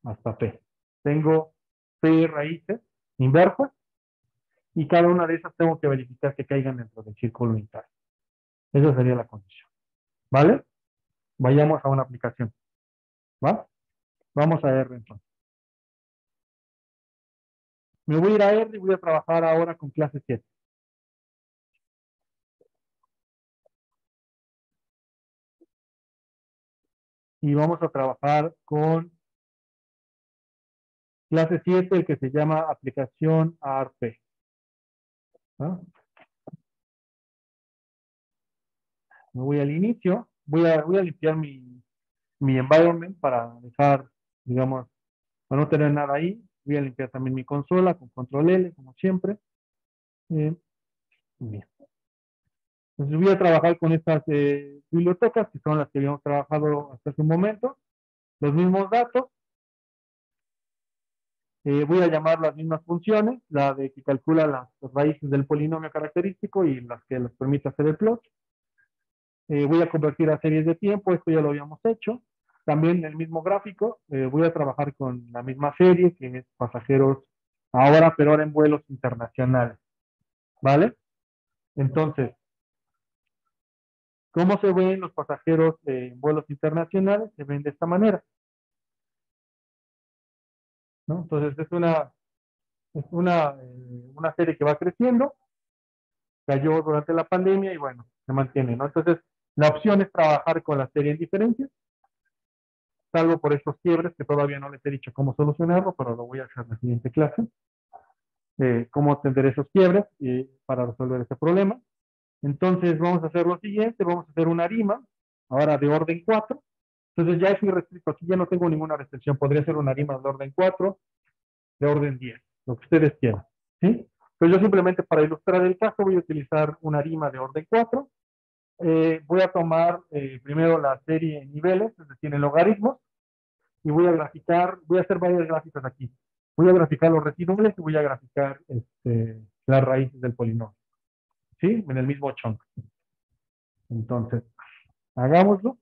hasta P. Tengo P raíces inversas y cada una de esas tengo que verificar que caigan dentro del círculo unitario. Esa sería la condición. ¿Vale? Vayamos a una aplicación. ¿Va? Vamos a R entonces. Me voy a ir a R y voy a trabajar ahora con clase 7. Y vamos a trabajar con clase 7, el que se llama aplicación ARP. ¿Va? Me voy al inicio. Voy a limpiar mi environment para dejar, digamos, para no tener nada ahí. Voy a limpiar también mi consola con control L, como siempre. Bien. Entonces voy a trabajar con estas bibliotecas, que son las que habíamos trabajado hasta hace un momento. Los mismos datos. Voy a llamar las mismas funciones, la de que calcula las raíces del polinomio característico y las que les permite hacer el plot. Voy a convertir a series de tiempo, esto ya lo habíamos hecho. También el mismo gráfico, voy a trabajar con la misma serie, que es pasajeros ahora, pero ahora en vuelos internacionales. ¿Vale? Entonces, ¿Cómo se ven los pasajeros en vuelos internacionales? Se ven de esta manera, ¿no? Entonces es una serie que va creciendo, cayó durante la pandemia y bueno, se mantiene, ¿no? Entonces, la opción es trabajar con la serie en diferencias, salvo por estos quiebres que todavía no les he dicho cómo solucionarlo, pero lo voy a hacer en la siguiente clase, cómo atender esos quiebres para resolver ese problema. Entonces, vamos a hacer lo siguiente, vamos a hacer una ARIMA, ahora de orden 4. Entonces, ya es muy restricto, aquí ya no tengo ninguna restricción, podría ser una ARIMA de orden 4, de orden 10, lo que ustedes quieran, ¿sí? Pero yo simplemente para ilustrar el caso voy a utilizar una ARIMA de orden 4. Voy a tomar primero la serie en niveles, es decir, en logaritmos, y voy a graficar, voy a hacer varias gráficas aquí. Voy a graficar los residuales y voy a graficar las raíces del polinomio, ¿sí? En el mismo chunk. Entonces, hagámoslo.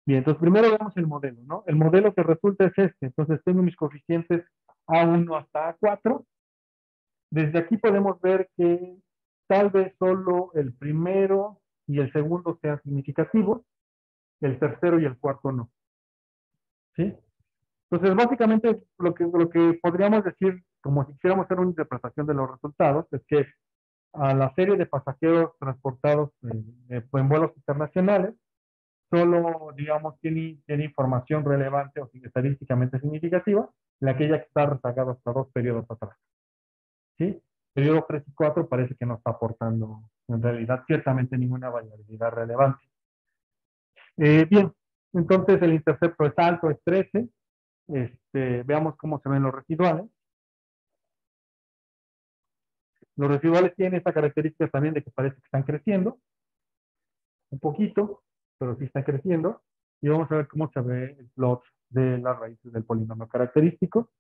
Bien, entonces primero veamos el modelo, ¿no? El modelo que resulta es este. Entonces tengo mis coeficientes A1 hasta A4. Desde aquí podemos ver que tal vez solo el primero y el segundo sean significativos, el tercero y el cuarto no, ¿sí? Entonces, básicamente, lo que podríamos decir, como si quisiéramos hacer una interpretación de los resultados, es que a la serie de pasajeros transportados en vuelos internacionales, solo, digamos, tiene información relevante o estadísticamente significativa, la aquella que está rezagada hasta 2 periodos atrás, ¿sí? Periodo 3 y 4 parece que no está aportando, en realidad, ciertamente ninguna variabilidad relevante. Bien, entonces el intercepto es alto, es 13. Veamos cómo se ven los residuales. Los residuales tienen esta característica también de que parece que están creciendo, un poquito, pero sí están creciendo. Y vamos a ver cómo se ve el plot de las raíces del polinomio característico.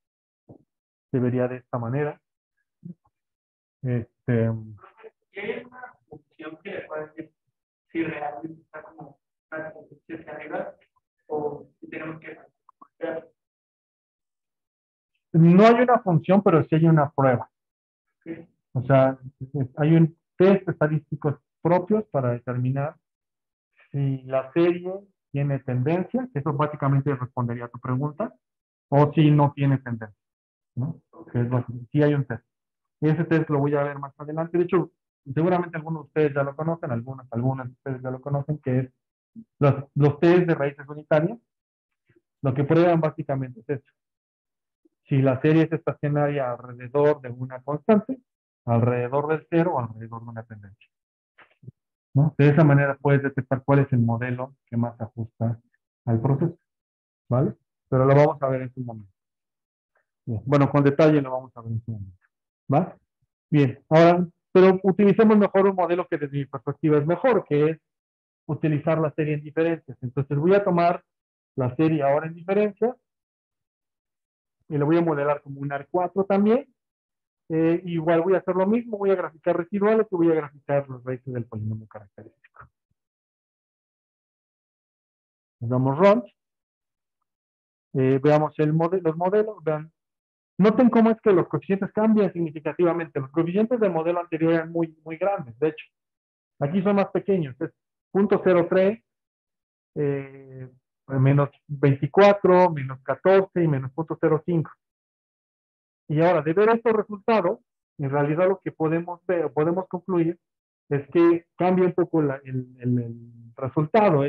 Se vería de esta manera. Este, ¿Qué es una función que le puede decir si realmente está como hacia arriba o si tenemos que hacer? no hay una función, pero sí hay una prueba. ¿Qué? O sea, hay un test estadísticos propios para determinar si la serie tiene tendencia, que eso básicamente respondería a tu pregunta, o si no tiene tendencia, ¿no? Que es básico. Sí hay un test. Ese test lo voy a ver más adelante. De hecho, seguramente algunos de ustedes ya lo conocen, algunas de ustedes ya lo conocen, que es los test de raíces unitarias. Lo que prueban básicamente es esto. Si la serie es estacionaria alrededor de una constante, alrededor del cero o alrededor de una tendencia, ¿no? De esa manera puedes detectar cuál es el modelo que más se ajusta al proceso, ¿vale? Pero lo vamos a ver en su momento. Bien. Bueno, con detalle lo vamos a ver en su momento, ¿va? Bien, ahora, pero utilicemos mejor un modelo que desde mi perspectiva es mejor, que es utilizar la serie en diferencias. Entonces voy a tomar la serie ahora en diferencias y lo voy a modelar como un AR4 también. Igual voy a hacer lo mismo, voy a graficar residuales y voy a graficar los raíces del polinomio característico. Nos damos run. Veamos los modelos. Vean. Noten cómo es que los coeficientes cambian significativamente. Los coeficientes del modelo anterior eran muy, muy grandes, de hecho. Aquí son más pequeños. Es 0.03, menos 24, menos 14 y menos 0.05. Y ahora, de ver estos resultados, en realidad lo que podemos ver, podemos concluir, es que cambia un poco el resultado.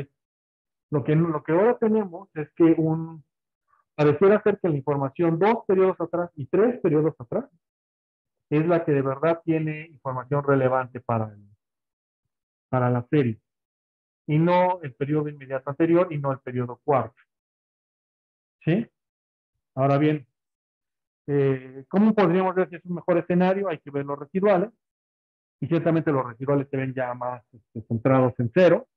Lo que ahora tenemos es que pareciera ser que la información 2 periodos atrás y 3 periodos atrás es la que de verdad tiene información relevante para la serie, y no el periodo inmediato anterior y no el periodo cuarto. ¿Sí? Ahora bien, ¿cómo podríamos ver si es un mejor escenario? Hay que ver los residuales, y ciertamente los residuales se ven ya más centrados en cero.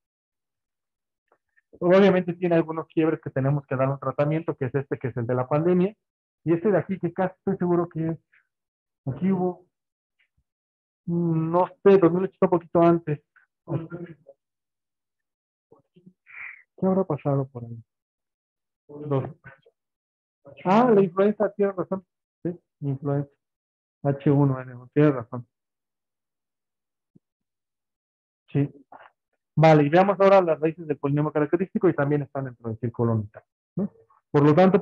Obviamente tiene algunos quiebres que tenemos que dar un tratamiento, que es que es el de la pandemia, y este de aquí que casi estoy seguro que es, aquí hubo, no sé, 2008 está un poquito antes. ¿Qué habrá pasado por ahí? La influenza, tienes razón. Sí, influenza. H1N1, tienes razón. Sí. Vale, y veamos ahora las raíces del polinomio característico y también están dentro del círculo unitario, ¿no? Por lo tanto,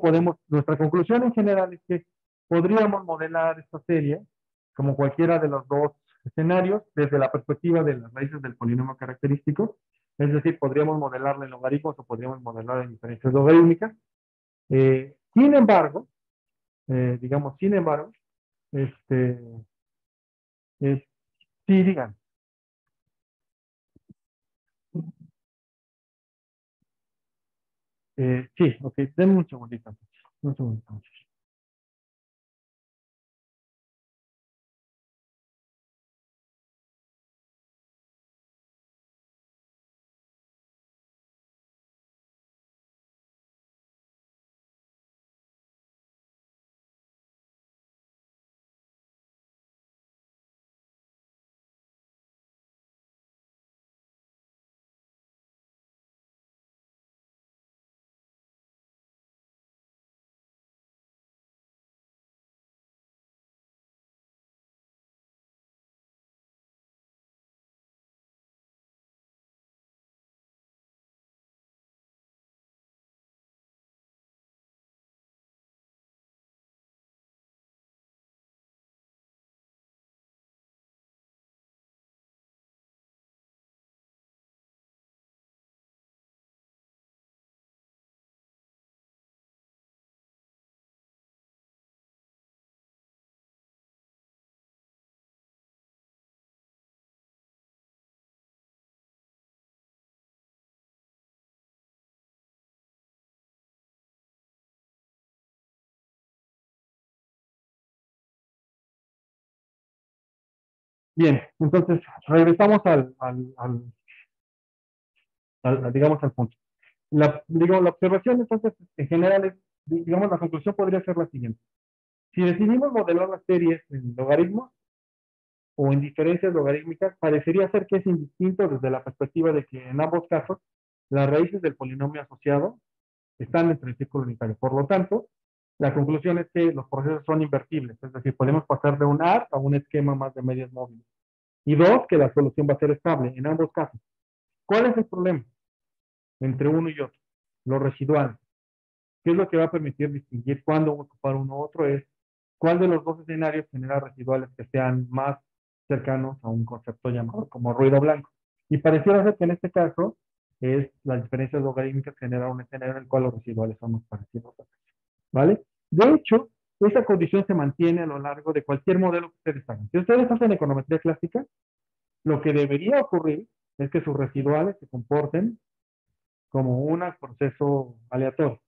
nuestra conclusión en general es que podríamos modelar esta serie como cualquiera de los dos escenarios desde la perspectiva de las raíces del polinomio característico, es decir, podríamos modelarla en logaritmos o podríamos modelarla en diferencias logarítmicas. Sin embargo, digamos, sin embargo, este, sí, digan. Sí, ok, denme un segundito. Un segundito. Bien, entonces regresamos digamos, al punto. Digamos, la observación, entonces, en general, digamos, la conclusión podría ser la siguiente. Si decidimos modelar las series en logaritmos o en diferencias logarítmicas, parecería ser que es indistinto desde la perspectiva de que en ambos casos las raíces del polinomio asociado están entre el círculo unitario. Por lo tanto, la conclusión es que los procesos son invertibles, es decir, podemos pasar de un ARC a un esquema más de medias móviles. Y dos, que la solución va a ser estable en ambos casos. ¿Cuál es el problema entre uno y otro? Los residuales. ¿Qué es lo que va a permitir distinguir cuándo ocupar uno u otro? Es cuál de los dos escenarios genera residuales que sean más cercanos a un concepto llamado como ruido blanco. Y pareciera ser que en este caso es las diferencias logarítmicas generan un escenario en el cual los residuales son más parecidos. ¿Vale? De hecho, esa condición se mantiene a lo largo de cualquier modelo que ustedes hagan. Si ustedes hacen econometría clásica, lo que debería ocurrir es que sus residuales se comporten como un proceso aleatorio,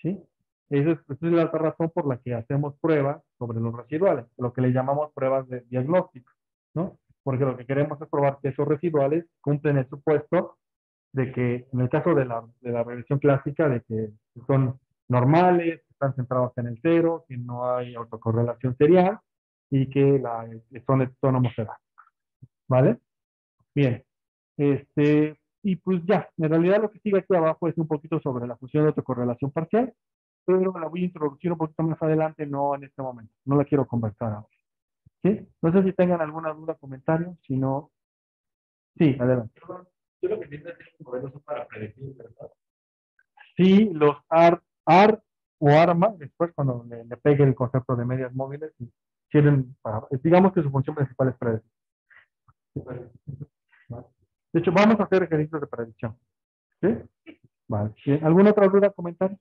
¿sí? Esa es la otra razón por la que hacemos pruebas sobre los residuales, lo que le llamamos pruebas de diagnóstico, ¿no? Porque lo que queremos es probar que esos residuales cumplen el supuesto de que, en el caso de la regresión clásica, de que son normales, están centrados en el cero, que no hay autocorrelación serial y que son autónomos erráticos, ¿vale? Bien, y pues ya, en realidad lo que sigue aquí abajo es un poquito sobre la función de autocorrelación parcial, pero la voy a introducir un poquito más adelante, no en este momento, no la quiero conversar ahora, ¿sí? No sé si tengan alguna duda, comentario, si no, sí, adelante. Yo lo que entiendo es que los modelos son para predecir, ¿verdad? Sí, los AR o ARMA, después cuando le pegue el concepto de medias móviles, sirven para, digamos que su función principal es predecir. ¿Vale? De hecho, vamos a hacer ejercicios de predicción, ¿sí? Vale. ¿Alguna otra duda, comentario?